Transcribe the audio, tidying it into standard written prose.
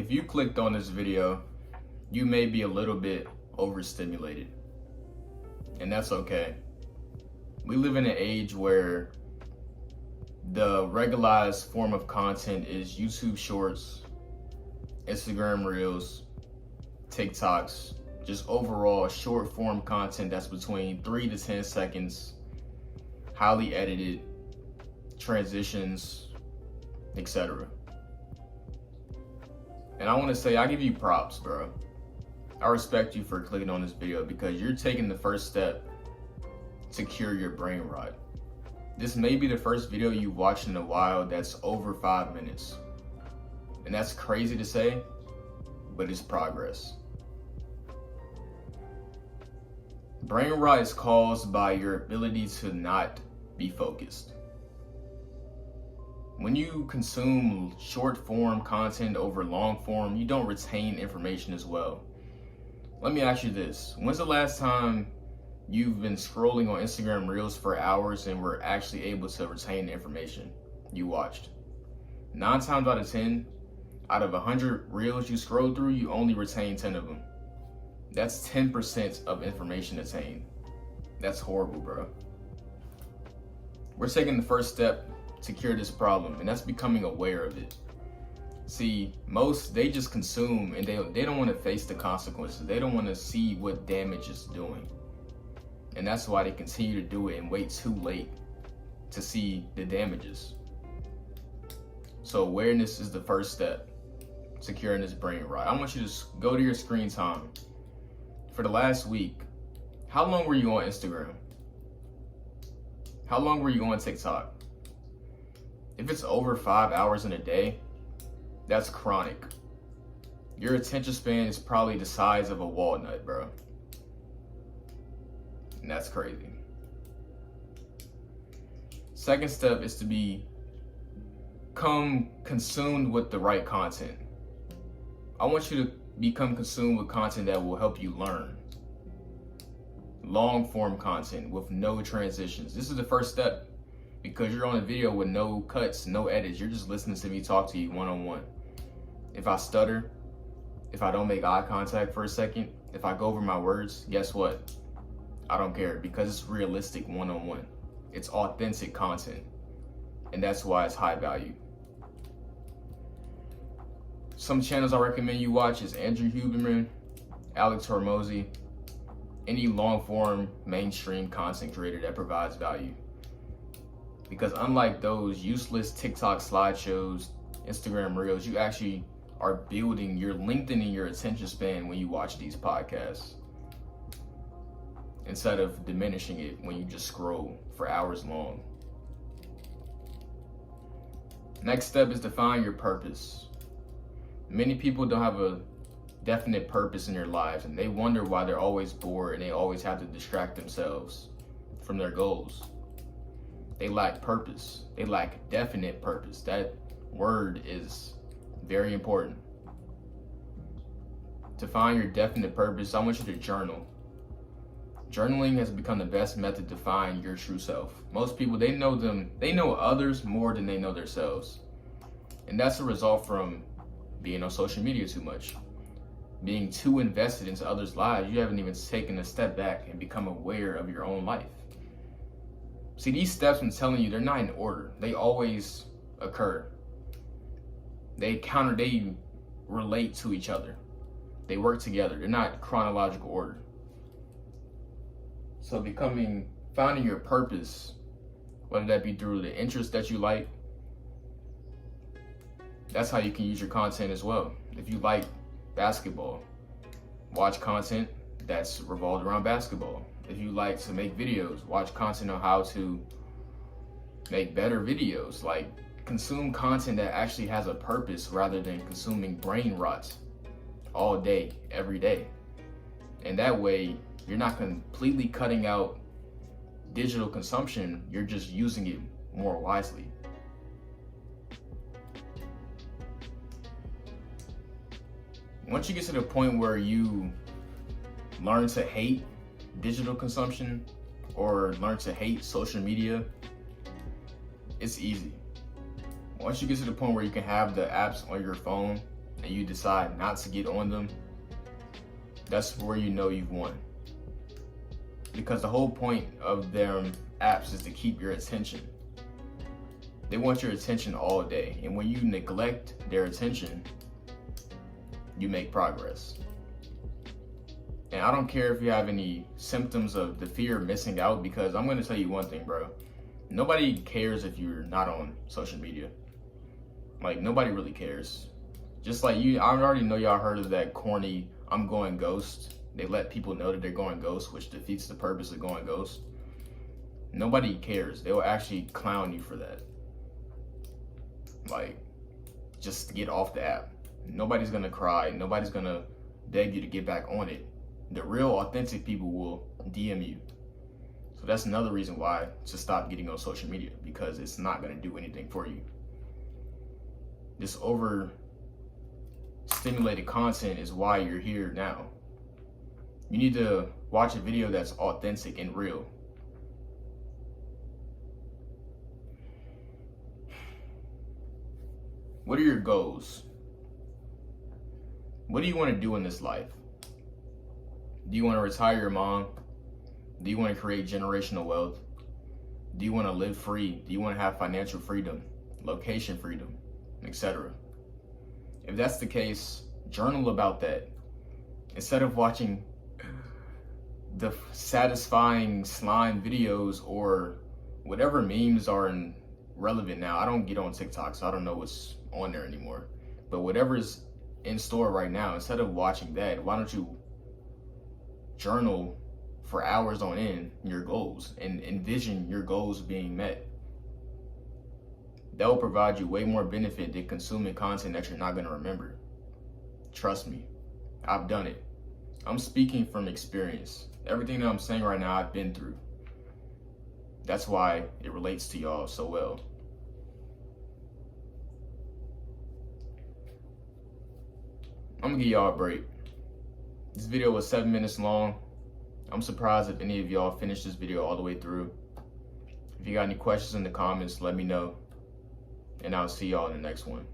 If you clicked on this video, you may be a little bit overstimulated, and that's okay. We live in an age where the regularized form of content is YouTube Shorts, Instagram Reels, TikToks, just overall short form content that's between 3 to 10 seconds, highly edited, transitions, etc. And I want to say, I give you props, bro. I respect you for clicking on this video because you're taking the first step to cure your brain rot. This may be the first video you've watched in a while that's over 5 minutes. And that's crazy to say, but it's progress. Brain rot is caused by your ability to not be focused. When you consume short form content over long form, you don't retain information as well. Let me ask you this. When's the last time you've been scrolling on Instagram Reels for hours and were actually able to retain the information you watched? 9 times out of 10, out of 100 Reels you scroll through, you only retain 10 of them. That's 10% of information attained. That's horrible, bro. We're taking the first step to cure this problem, and that's becoming aware of it. See, most, they just consume and they don't want to face the consequences. They don't want to see what damage it's doing. And that's why they continue to do it and wait too late to see the damages. So awareness is the first step to curing this brain rot. I want you to go to your screen time. For the last week, how long were you on Instagram? How long were you on TikTok? If it's over 5 hours in a day, that's chronic. Your attention span is probably the size of a walnut, bro. And that's crazy. Second step is to become consumed with the right content. I want you to become consumed with content that will help you learn. Long form content with no transitions. This is the first step because you're on a video with no cuts, no edits. You're just listening to me talk to you one-on-one. If I stutter, if I don't make eye contact for a second, if I go over my words, guess what? I don't care because it's realistic one-on-one. It's authentic content. And that's why it's high value. Some channels I recommend you watch is Andrew Huberman, Alex Hormozi, any long form mainstream content creator that provides value. Because unlike those useless TikTok slideshows, Instagram Reels, you actually are building, you're lengthening your attention span when you watch these podcasts, instead of diminishing it when you just scroll for hours long. Next step is to find your purpose. Many people don't have a definite purpose in their lives, and they wonder why they're always bored and they always have to distract themselves from their goals. They lack purpose. They lack definite purpose. That word is very important. To find your definite purpose, I want you to journal. Journaling has become the best method to find your true self. Most people, they know others more than they know themselves. And that's a result from being on social media too much. Being too invested into others' lives, you haven't even taken a step back and become aware of your own life. See, these steps I'm telling you, they're not in order. They always occur. They relate to each other. They work together. They're not chronological order. So finding your purpose, whether that be through the interest that you like, that's how you can use your content as well. If you like basketball, watch content that's revolved around basketball. If you like to make videos, watch content on how to make better videos. Like, consume content that actually has a purpose rather than consuming brain rot all day, every day. And that way, you're not completely cutting out digital consumption, you're just using it more wisely. Once you get to the point where you learn to hate digital consumption or learn to hate social media, it's easy. Once you get to the point where you can have the apps on your phone and you decide not to get on them, that's where you know you've won. Because the whole point of their apps is to keep your attention. They want your attention all day, and when you neglect their attention, you make progress. And I don't care if you have any symptoms of the fear of missing out, because I'm going to tell you one thing, bro. Nobody cares if you're not on social media. Like, nobody really cares. Just like you, I already know y'all heard of that corny "I'm going ghost." They let people know that they're going ghost, which defeats the purpose of going ghost. Nobody cares. They will actually clown you for that. Like, just to get off the app. Nobody's gonna cry. Nobody's gonna beg you to get back on it. The real authentic people will DM you. So that's another reason why to stop getting on social media, because it's not gonna do anything for you. This over stimulated content is why you're here now. You need to watch a video that's authentic and real. What are your goals? What do you want to do in this life? Do you want to retire your mom? Do you want to create generational wealth? Do you want to live free? Do you want to have financial freedom, location freedom, etc.? If that's the case, journal about that. Instead of watching the satisfying slime videos or whatever memes are relevant now. I don't get on TikTok, so I don't know what's on there anymore. But whatever's in store right now, instead of watching that, why don't you journal for hours on end your goals and envision your goals being met? That will provide you way more benefit than consuming content that you're not going to remember. Trust me, I've done it. I'm speaking from experience. Everything that I'm saying right now, I've been through. That's why it relates to y'all so well. I'm gonna give y'all a break. This video was 7 minutes long. I'm surprised if any of y'all finished this video all the way through. If you got any questions in the comments, let me know. And I'll see y'all in the next one.